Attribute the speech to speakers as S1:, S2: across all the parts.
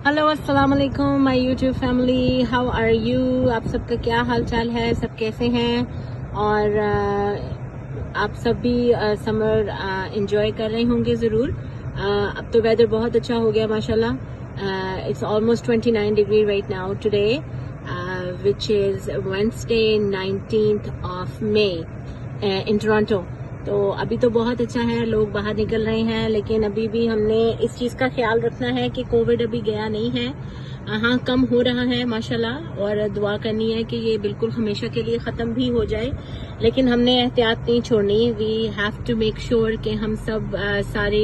S1: Hello अस्सलाम वालेकुम my YouTube family, how are you. आप सबका क्या हाल चाल है, सब कैसे हैं? और आप सब भी समर एंजॉय कर रहे होंगे ज़रूर। अब तो वेदर बहुत अच्छा हो गया माशाल्लाह। It's almost 29 degree right now today, which is Wednesday 19th of May in Toronto. तो अभी तो बहुत अच्छा है, लोग बाहर निकल रहे हैं, लेकिन अभी भी हमने इस चीज़ का ख्याल रखना है कि कोविड अभी गया नहीं है। हाँ, कम हो रहा है माशाल्लाह, और दुआ करनी है कि ये बिल्कुल हमेशा के लिए ख़त्म भी हो जाए। लेकिन हमने एहतियात नहीं छोड़नी। We have to make sure कि हम सब सारे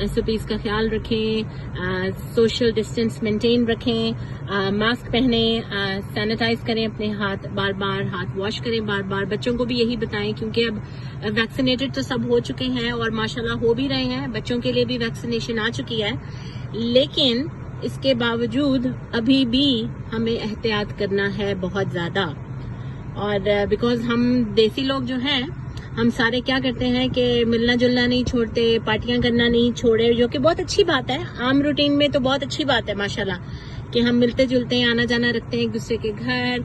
S1: SOPs का ख्याल रखें, सोशल डिस्टेंस मेंटेन रखें, मास्क पहने, सैनिटाइज करें अपने हाथ, बार बार हाथ वॉश करें बार बार। बच्चों को भी यही बताएं, क्योंकि अब वैक्सीनेटेड तो सब हो चुके हैं और माशाल्लाह हो भी रहे हैं, बच्चों के लिए भी वैक्सीनेशन आ चुकी है। लेकिन इसके बावजूद अभी भी हमें एहतियात करना है बहुत ज़्यादा। और बिकॉज हम देसी लोग जो हैं, हम सारे क्या करते हैं कि मिलना जुलना नहीं छोड़ते, पार्टियां करना नहीं छोड़े, जो कि बहुत अच्छी बात है। आम रूटीन में तो बहुत अच्छी बात है माशाल्लाह कि हम मिलते जुलते हैं, आना जाना रखते हैं एक दूसरे के घर,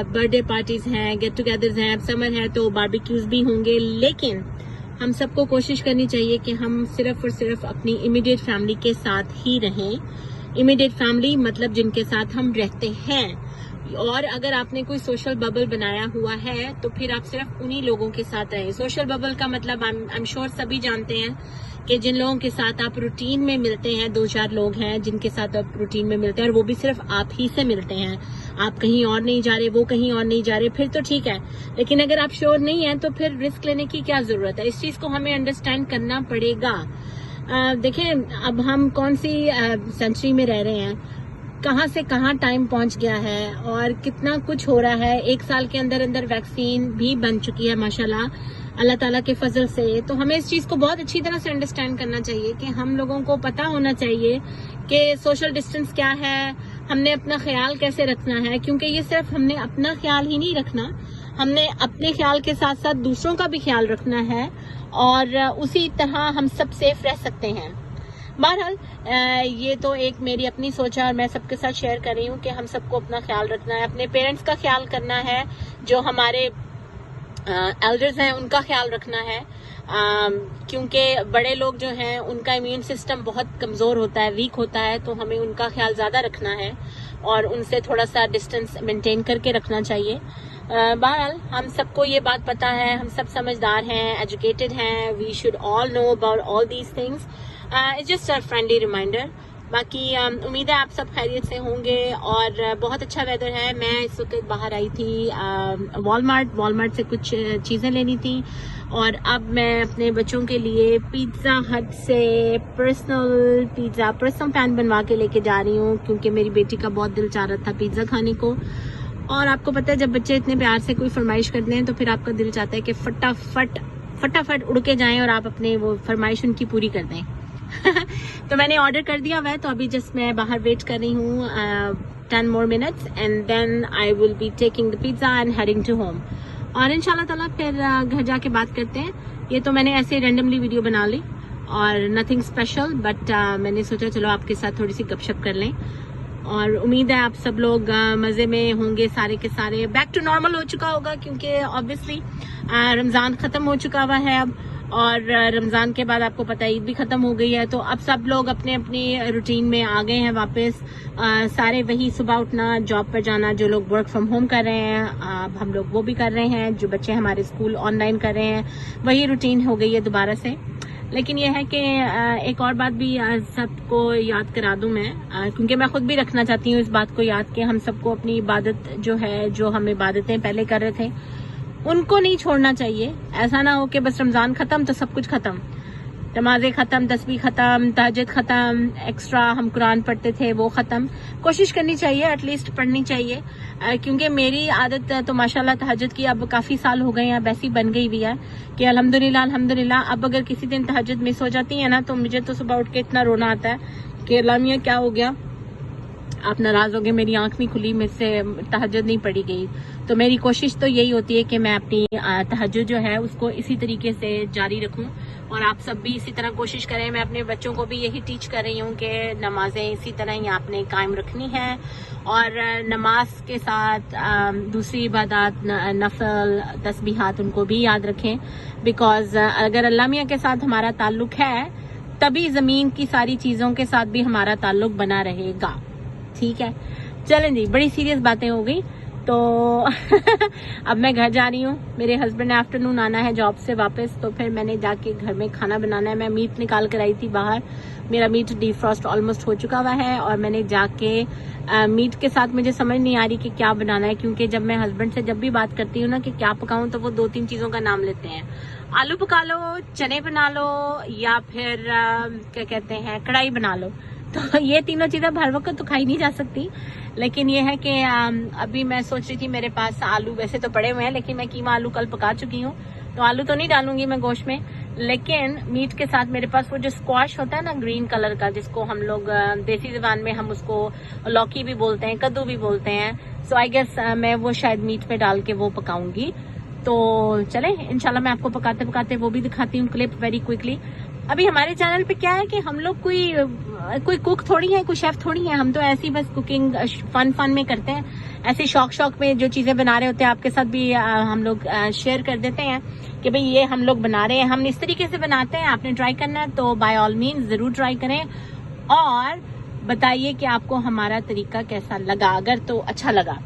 S1: बर्थडे पार्टीज हैं, गेट टुगेदर्स हैं, समर है तो बारबेक्यूज भी होंगे। लेकिन हम सबको कोशिश करनी चाहिए कि हम सिर्फ और सिर्फ अपनी इमीडिएट फैमिली के साथ ही रहें। इमीडिएट फैमिली मतलब जिनके साथ हम रहते हैं। और अगर आपने कोई सोशल बबल बनाया हुआ है तो फिर आप सिर्फ उन्हीं लोगों के साथ रहें। सोशल बबल का मतलब आई एम श्योर सभी जानते हैं कि जिन लोगों के साथ आप रूटीन में मिलते हैं, 2-4 लोग हैं जिनके साथ आप रूटीन में मिलते हैं, और वो भी सिर्फ आप ही से मिलते हैं, आप कहीं और नहीं जा रहे, वो कहीं और नहीं जा रहे, फिर तो ठीक है। लेकिन अगर आप श्योर नहीं है तो फिर रिस्क लेने की क्या जरूरत है? इस चीज को हमें अंडरस्टैंड करना पड़ेगा। देखिए, अब हम कौन सी सेंचुरी में रह रहे हैं, कहाँ से कहाँ टाइम पहुंच गया है और कितना कुछ हो रहा है। 1 साल के अंदर अंदर वैक्सीन भी बन चुकी है माशाल्लाह, अल्लाह ताला के फजल से। तो हमें इस चीज को बहुत अच्छी तरह से अंडरस्टैंड करना चाहिए कि हम लोगों को पता होना चाहिए कि सोशल डिस्टेंस क्या है, हमने अपना ख्याल कैसे रखना है। क्योंकि ये सिर्फ हमने अपना ख्याल ही नहीं रखना, हमने अपने ख्याल के साथ साथ दूसरों का भी ख्याल रखना है, और उसी तरह हम सब सेफ रह सकते हैं। बहरहाल ये तो एक मेरी अपनी सोच है और मैं सबके साथ शेयर कर रही हूँ कि हम सबको अपना ख्याल रखना है, अपने पेरेंट्स का ख्याल करना है, जो हमारे एल्डर्स हैं उनका ख्याल रखना है। क्योंकि बड़े लोग जो हैं उनका इम्यून सिस्टम बहुत कमज़ोर होता है, वीक होता है, तो हमें उनका ख्याल ज़्यादा रखना है और उनसे थोड़ा सा डिस्टेंस मेंटेन करके रखना चाहिए। बहरहाल हम सबको ये बात पता है, हम सब समझदार हैं, एजुकेटेड हैं, we should all know about all these things. It's just a friendly reminder. बाकी उम्मीद है आप सब खैरियत से होंगे और बहुत अच्छा वेदर है। मैं इस वक्त बाहर आई थी वॉलमार्ट से कुछ चीज़ें लेनी थी, और अब मैं अपने बच्चों के लिए पिज़्ज़ा हट से पर्सनल पैन बनवा के लेके जा रही हूँ, क्योंकि मेरी बेटी का बहुत दिल चाह रहा था पिज़्ज़ा खाने को। और आपको पता है, जब बच्चे इतने प्यार से कोई फरमाइश करते हैं तो फिर आपका दिल चाहता है कि फटाफट उड़ के जाएं और आप अपने वो फरमाइश उनकी पूरी कर दें। तो मैंने ऑर्डर कर दिया हुआ है, तो अभी जस्ट मैं बाहर वेट कर रही हूँ 10 more minutes and then I will be taking the pizza and heading to home. और इंशाल्लाह ताला फिर घर जाके बात करते हैं। ये तो मैंने ऐसे रैंडमली वीडियो बना ली और नथिंग स्पेशल, बट मैंने सोचा चलो आपके साथ थोड़ी सी गपशप कर लें। और उम्मीद है आप सब लोग मज़े में होंगे, सारे के सारे बैक टू नॉर्मल हो चुका होगा, क्योंकि ऑब्वियसली रमज़ान ख़त्म हो चुका हुआ है अब, और रमज़ान के बाद आपको पता है ईद भी ख़त्म हो गई है। तो अब सब लोग अपने अपनी रूटीन में आ गए हैं वापस। सारे वही सुबह उठना, जॉब पर जाना, जो लोग वर्क फ्रॉम होम कर रहे हैं, अब हम लोग वो भी कर रहे हैं, जो बच्चे हमारे स्कूल ऑनलाइन कर रहे हैं, वही रूटीन हो गई है दोबारा से। लेकिन यह है कि एक और बात भी सबको याद करा दूं मैं, क्योंकि मैं खुद भी रखना चाहती हूँ इस बात को याद कि हम सबको अपनी इबादत जो है, जो हम इबादतें पहले कर रहे थे, उनको नहीं छोड़ना चाहिए। ऐसा ना हो कि बस रमज़ान ख़त्म तो सब कुछ ख़त्म, नमाजें ख़त्म, तस्बीह ख़त्म, तहज्जुद ख़त्म, एक्स्ट्रा हम कुरान पढ़ते थे वो ख़त्म। कोशिश करनी चाहिए, एटलीस्ट पढ़नी चाहिए, क्योंकि मेरी आदत तो माशाल्लाह तहज्जुद की अब काफ़ी साल हो गए हैं, अब ऐसी बन गई हुई है कि अल्हम्दुलिल्लाह अब अगर किसी दिन तहज्जुद मिस हो जाती है ना, तो मुझे तो सुबह उठ के इतना रोना आता है कि अल्लाह मियां क्या हो गया, आप नाराज हो गए, मेरी आंख नहीं खुली, मुझसे तहज्जुद नहीं पढ़ी गई। तो मेरी कोशिश तो यही होती है कि मैं अपनी तहज्जुद जो है उसको इसी तरीके से जारी रखूं और आप सब भी इसी तरह कोशिश करें। मैं अपने बच्चों को भी यही टीच कर रही हूं कि नमाजें इसी तरह ही आपने कायम रखनी है और नमाज के साथ दूसरी इबादत, नफल, तस्बीहात उनको भी याद रखें। बिकॉज अगर अल्लाह मियां के साथ हमारा ताल्लुक है तभी ज़मीन की सारी चीज़ों के साथ भी हमारा ताल्लुक बना रहेगा। ठीक है, चलें जी, बड़ी सीरियस बातें हो गई। तो अब मैं घर जा रही हूँ। मेरे हस्बैंड ने आफ्टरनून आना है जॉब से वापस, तो फिर मैंने जाके घर में खाना बनाना है। मैं मीट निकाल कर आई थी बाहर, मेरा मीट डीफ्रॉस्ट ऑलमोस्ट हो चुका हुआ है और मैंने जाके मीट के साथ मुझे समझ नहीं आ रही कि क्या बनाना है, क्योंकि जब मैं हस्बैंड से जब भी बात करती हूँ ना कि क्या पकाऊं तो वो 2-3 चीज़ों का नाम लेते हैं। आलू पका लो, चने बना लो या फिर क्या कहते हैं कढ़ाई बना लो। तो ये तीनों चीज़ें हर वक्त तो खाई नहीं जा सकती, लेकिन ये है कि अभी मैं सोच रही थी मेरे पास आलू वैसे तो पड़े हुए हैं, लेकिन मैं कीमा आलू कल पका चुकी हूँ तो आलू तो नहीं डालूंगी मैं गोश्त में। लेकिन मीट के साथ मेरे पास वो जो स्क्वाश होता है ना ग्रीन कलर का, जिसको हम लोग देसी ज़बान में हम उसको लौकी भी बोलते हैं, कद्दू भी बोलते हैं। सो आई गेस मैं वो शायद मीट में डाल के वो पकाऊंगी। तो चले इंशाल्लाह मैं आपको पकाते पकाते वो भी दिखाती हूँ क्लिप वेरी क्विकली। अभी हमारे चैनल पे क्या है कि हम लोग कोई कुक थोड़ी है, कोई शेफ थोड़ी है। हम तो ऐसी बस कुकिंग फन में करते हैं, ऐसे शौक में जो चीजें बना रहे होते हैं आपके साथ भी हम लोग शेयर कर देते हैं कि भाई ये हम लोग बना रहे हैं, हम इस तरीके से बनाते हैं, आपने ट्राई करना है तो बाय ऑल मीन्स जरूर ट्राई करें और बताइए कि आपको हमारा तरीका कैसा लगा, अगर तो अच्छा लगा।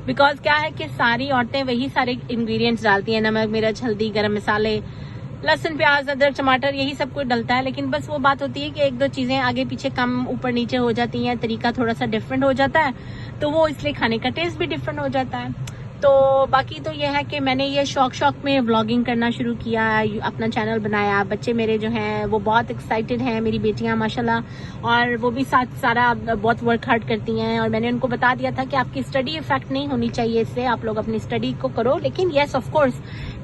S1: बिकॉज क्या है कि सारी औरतें वही सारे इंग्रेडिएंट्स डालती हैं, नमक, मिर्च, हल्दी, गरम मसाले, लहसुन, प्याज, अदरक, टमाटर, यही सब कुछ डलता है। लेकिन बस वो बात होती है कि 1-2 चीजें आगे पीछे कम ऊपर नीचे हो जाती हैं, तरीका थोड़ा सा डिफरेंट हो जाता है, तो वो इसलिए खाने का टेस्ट भी डिफरेंट हो जाता है। तो बाकी तो ये है कि मैंने ये शौक में व्लॉगिंग करना शुरू किया, अपना चैनल बनाया। बच्चे मेरे जो हैं वो बहुत एक्साइटेड हैं, मेरी बेटियां माशाल्लाह, और वो भी साथ सारा बहुत वर्क हार्ड करती हैं। और मैंने उनको बता दिया था कि आपकी स्टडी इफेक्ट नहीं होनी चाहिए इससे, आप लोग अपनी स्टडी को करो, लेकिन येस ऑफ कोर्स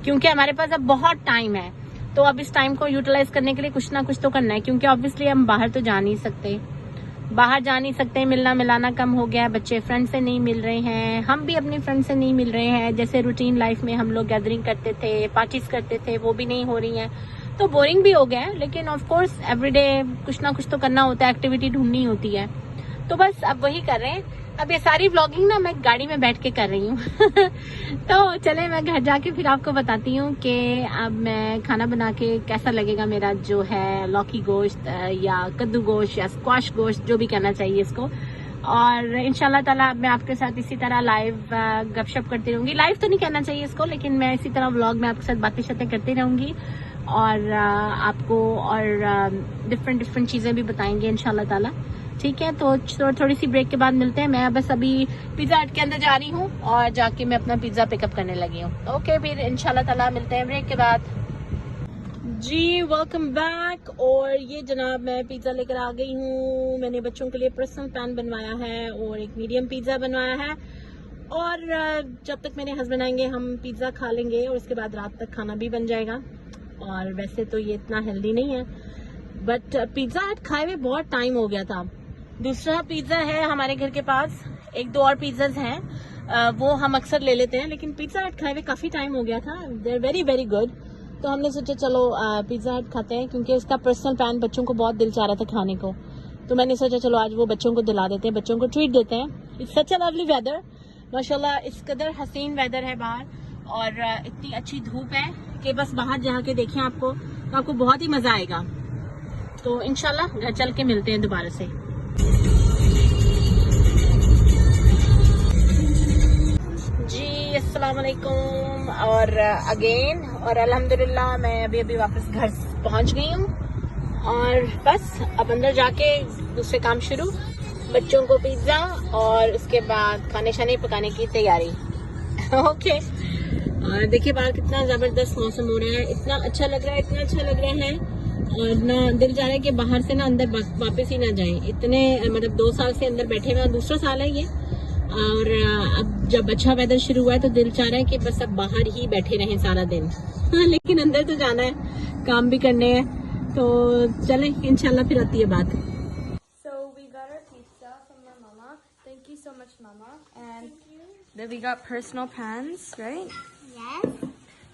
S1: क्योंकि हमारे पास अब बहुत टाइम है तो अब इस टाइम को यूटिलाइज करने के लिए कुछ ना कुछ तो करना है, क्योंकि ऑब्वियसली हम बाहर तो जा नहीं सकते, मिलना मिलाना कम हो गया है, बच्चे फ्रेंड से नहीं मिल रहे हैं, हम भी अपने फ्रेंड से नहीं मिल रहे हैं। जैसे रूटीन लाइफ में हम लोग गैदरिंग करते थे, पार्टीज करते थे, वो भी नहीं हो रही हैं, तो बोरिंग भी हो गया है। लेकिन ऑफ कोर्स एवरीडे कुछ ना कुछ तो करना होता है, एक्टिविटी ढूंढनी होती है, तो बस अब वही कर रहे हैं। अब ये सारी व्लॉगिंग ना मैं गाड़ी में बैठ के कर रही हूँ। तो चले मैं घर जाके फिर आपको बताती हूँ कि अब मैं खाना बना के कैसा लगेगा मेरा जो है लौकी गोश्त या कद्दू गोश्त या स्क्वाश गोश्त, जो भी कहना चाहिए इसको। और इंशाल्लाह ताला मैं आपके साथ इसी तरह लाइव गपशप करती रहूंगी। लाइव तो नहीं कहना चाहिए इसको, लेकिन मैं इसी तरह व्लॉग में आपके साथ बातें शातें करती रहूंगी और आपको और डिफरेंट चीजें भी बताएंगे इंशाल्लाह ताला। ठीक है, तो थोड़ी सी ब्रेक के बाद मिलते हैं। मैं बस अभी पिज्जा हट के अंदर जा रही हूँ और जाके मैं अपना पिज्जा पिकअप करने लगी हूँ। ओके, फिर इंशाल्लाह ताला मिलते हैं ब्रेक के बाद। जी वेलकम बैक। और ये जनाब मैं पिज्जा लेकर आ गई हूँ। मैंने बच्चों के लिए पर्सनल पैन बनवाया है और एक मीडियम पिज्जा बनवाया है, और जब तक मेरे हस्बैंड आएंगे हम पिज्जा खा लेंगे और उसके बाद रात तक खाना भी बन जाएगा। और वैसे तो ये इतना हेल्दी नहीं है, बट पिज्जा हट खाए हुए बहुत टाइम हो गया था। दूसरा पिज्जा है हमारे घर के पास, 1-2 और पिज्जाज हैं, वो हम अक्सर ले लेते हैं, लेकिन पिज्जा हट खाए हुए काफी टाइम हो गया था। They are very good. तो हमने सोचा चलो पिज्जा हट खाते हैं, क्योंकि उसका पर्सनल पैन बच्चों को बहुत दिल चाह रहा था खाने को, तो मैंने सोचा चलो आज वो बच्चों को दिला देते हैं, बच्चों को ट्रीट देते हैं। It's such a lovely weather, माशाल्लाह इस कदर हसीन वेदर है बाहर, और इतनी अच्छी धूप है कि बस बाहर जाके देखें आपको तो आपको बहुत ही मजा आएगा। तो इंशाल्लाह घर चल के मिलते हैं दोबारा से। जी अस्सलाम वालेकुम और अगेन, और अल्हम्दुलिल्लाह मैं अभी वापस घर पहुंच गई हूँ और बस अब अंदर जाके दूसरे काम शुरू, बच्चों को पिज्जा और उसके बाद खाने शाने पकाने की तैयारी। ओके, और देखिए बाहर कितना जबरदस्त मौसम हो रहा है, इतना अच्छा लग रहा है, इतना अच्छा लग रहा है, और ना दिल चाह रहा है कि बाहर से ना अंदर वापस ही ना जाएं। इतने मतलब 2 साल से अंदर बैठे हुए, दूसरा साल है ये, और अब जब अच्छा वेदर शुरू हुआ है तो दिल चाह रहा है कि बस अब बाहर ही बैठे रहें सारा दिन। लेकिन अंदर तो जाना है, काम भी करने हैं, तो चलें इंशाल्लाह फिर आती है बात।
S2: So we got our pizza from my mom so much, Mama. And then we got personal pans, right?
S3: Yes.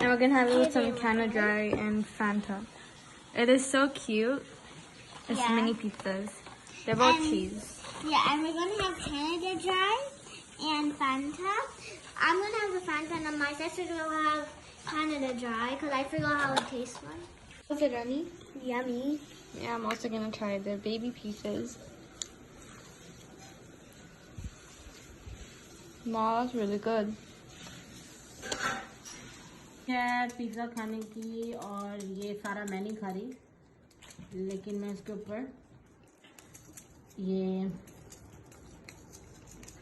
S2: And we're gonna have it with some Canada Dry and Fanta. It is so cute. It's
S3: Yeah.
S2: mini pizzas. They're both cheese.
S3: Yeah, and we're gonna have Canada Dry and Fanta. I'm gonna have the Fanta, and my sister will have Canada Dry because I forgot how it tastes like.
S2: Was it yummy?
S3: Yummy.
S2: Yeah, I'm also gonna try the baby pieces. Wow, that's really good.
S1: है pizza खाने की, और ये सारा मैं नहीं खा रही, लेकिन मैं इसके ऊपर ये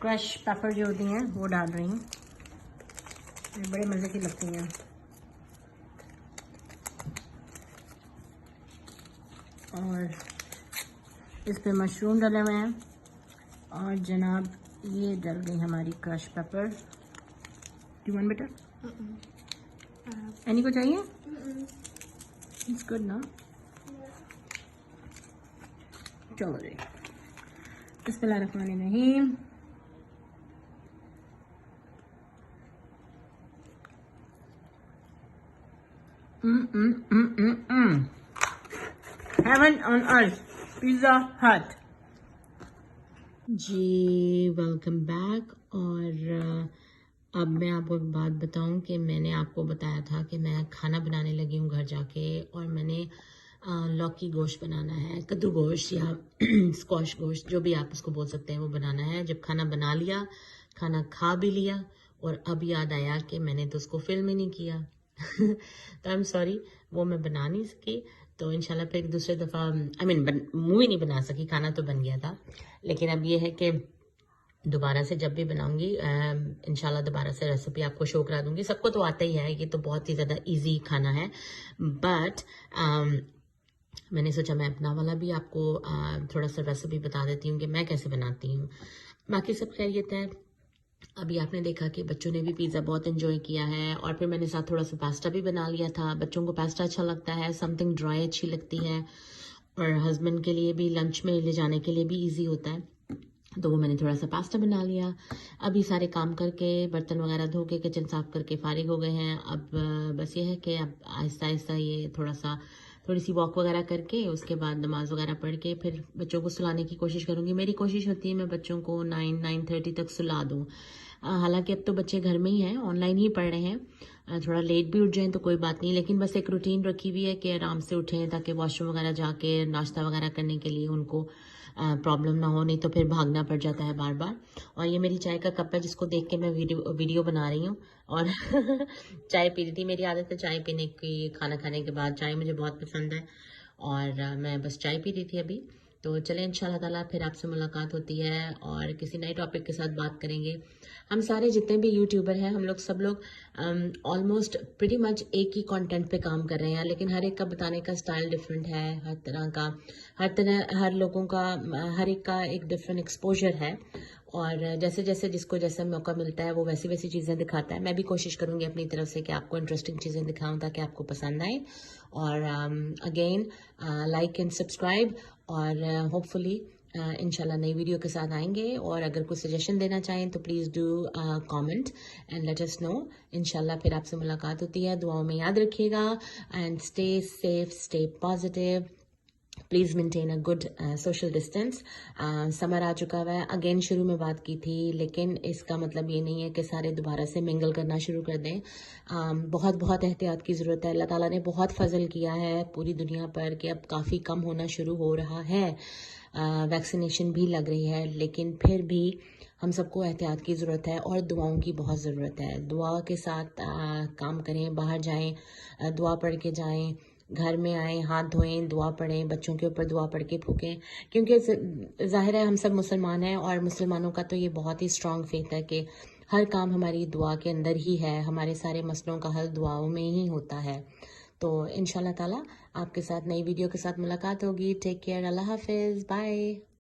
S1: क्रश पेपर जो होती हैं वो डाल रही हूँ। ये बड़े मज़े की लगती हैं। और इस पे मशरूम डाले हुए हैं, और जनाब ये डल गई हमारी crush paper. Do want better? Any को चाहिए? इट्स गुड ना। चलो जी, बिस्मिल्लाहिर्रहमानिर्रहीम। Heaven on earth, Pizza Hut। जी वेलकम बैक। और अब मैं आपको एक बात बताऊं कि मैंने आपको बताया था कि मैं खाना बनाने लगी हूं घर जाके, और मैंने लौकी गोश्त बनाना है, कद्दू गोश्त या स्क्वाश गोश्त, जो भी आप उसको बोल सकते हैं, वो बनाना है। जब खाना बना लिया, खाना खा भी लिया, और अब याद आया कि मैंने तो उसको फिल्म ही नहीं किया तो आई एम सॉरी, वो मैं बना नहीं सकी। तो इंशाल्लाह फिर दूसरे दफ़ा मूवी नहीं बना सकी, खाना तो बन गया था, लेकिन अब ये है कि दोबारा से जब भी बनाऊंगी इंशाल्लाह दोबारा से रेसिपी आपको शो करा दूंगी। सबको तो आता ही है, ये तो बहुत ही ज़्यादा इजी खाना है, बट मैंने सोचा मैं अपना वाला भी आपको थोड़ा सा रेसिपी बता देती हूँ कि मैं कैसे बनाती हूँ। बाकी सब खैरियत है। अभी आपने देखा कि बच्चों ने भी पिज़्ज़ा बहुत एंजॉय किया है, और फिर मैंने साथ थोड़ा सा पास्ता भी बना लिया था। बच्चों को पास्ता अच्छा लगता है, समथिंग ड्राई अच्छी लगती है, और हस्बैंड के लिए भी लंच में ले जाने के लिए भी इजी होता है, तो वो मैंने थोड़ा सा पास्ता बना लिया। अभी सारे काम करके, बर्तन वगैरह धो के, किचन साफ करके फारिग हो गए हैं। अब बस ये है कि अब आहिस्ता आहिस्ता ये थोड़ी सी वॉक वगैरह करके, उसके बाद नमाज वगैरह पढ़ के फिर बच्चों को सुलाने की कोशिश करूँगी। मेरी कोशिश होती है मैं बच्चों को 9-9:30 तक सुला दूँ। हालांकि अब तो बच्चे घर में ही हैं, ऑनलाइन ही पढ़ रहे हैं, थोड़ा लेट भी उठ जाएं तो कोई बात नहीं, लेकिन बस एक रूटीन रखी हुई है कि आराम से उठें ताकि वॉशरूम वगैरह जाके नाश्ता वगैरह करने के लिए उनको प्रॉब्लम ना हो, नहीं तो फिर भागना पड़ जाता है बार बार। और ये मेरी चाय का कप है जिसको देख के मैं वीडियो बना रही हूँ, और चाय पी रही थी। मेरी आदत है चाय पीने की, खाना खाने के बाद चाय मुझे बहुत पसंद है, और मैं बस चाय पी रही थी अभी। तो चलें इंशाल्लाह ताला फिर आपसे मुलाकात होती है, और किसी नए टॉपिक के साथ बात करेंगे। हम सारे जितने भी यूट्यूबर हैं, हम लोग सब लोग ऑलमोस्ट प्रीटी मच एक ही कंटेंट पे काम कर रहे हैं, लेकिन हर एक का बताने का स्टाइल डिफरेंट है, हर लोगों का, हर एक का एक डिफरेंट एक्सपोजर है, और जैसे जैसे जिसको जैसा मौका मिलता है वो वैसी वैसी चीज़ें दिखाता है। मैं भी कोशिश करूँगी अपनी तरफ से कि आपको इंटरेस्टिंग चीज़ें दिखाऊं ताकि आपको पसंद आए। और अगेन लाइक एंड सब्सक्राइब, और होपफुली इंशाल्लाह नई वीडियो के साथ आएंगे। और अगर कुछ सजेशन देना चाहें तो please do comment and let us know. इंशाल्लाह फिर आपसे मुलाकात होती है। दुआओं में याद रखिएगा, and stay safe, stay positive, please maintain a good social distance. Summer आ चुका हुआ है, अगेन शुरू में बात की थी, लेकिन इसका मतलब ये नहीं है कि सारे दोबारा से मिंगल करना शुरू कर दें। बहुत बहुत एहतियात की ज़रूरत है। अल्लाह ताला ने बहुत फजल किया है पूरी दुनिया पर कि अब काफ़ी कम होना शुरू हो रहा है, वैक्सीनेशन भी लग रही है, लेकिन फिर भी हम सबको एहतियात की ज़रूरत है, और दुआओं की बहुत ज़रूरत है। दुआ के साथ काम करें, बाहर जाएं, दुआ पढ़ के जाएं, घर में आए, हाथ धोएं, दुआ पढ़ें, बच्चों के ऊपर दुआ पढ़ के फूकें, क्योंकि जाहिर है हम सब मुसलमान हैं, और मुसलमानों का तो ये बहुत ही स्ट्रॉन्ग फेथ है कि हर काम हमारी दुआ के अंदर ही है, हमारे सारे मसलों का हल दुआओं में ही होता है। तो इंशाल्लाह ताला आपके साथ नई वीडियो के साथ मुलाकात होगी। टेक केयर, अल्लाह हाफिज़, बाय।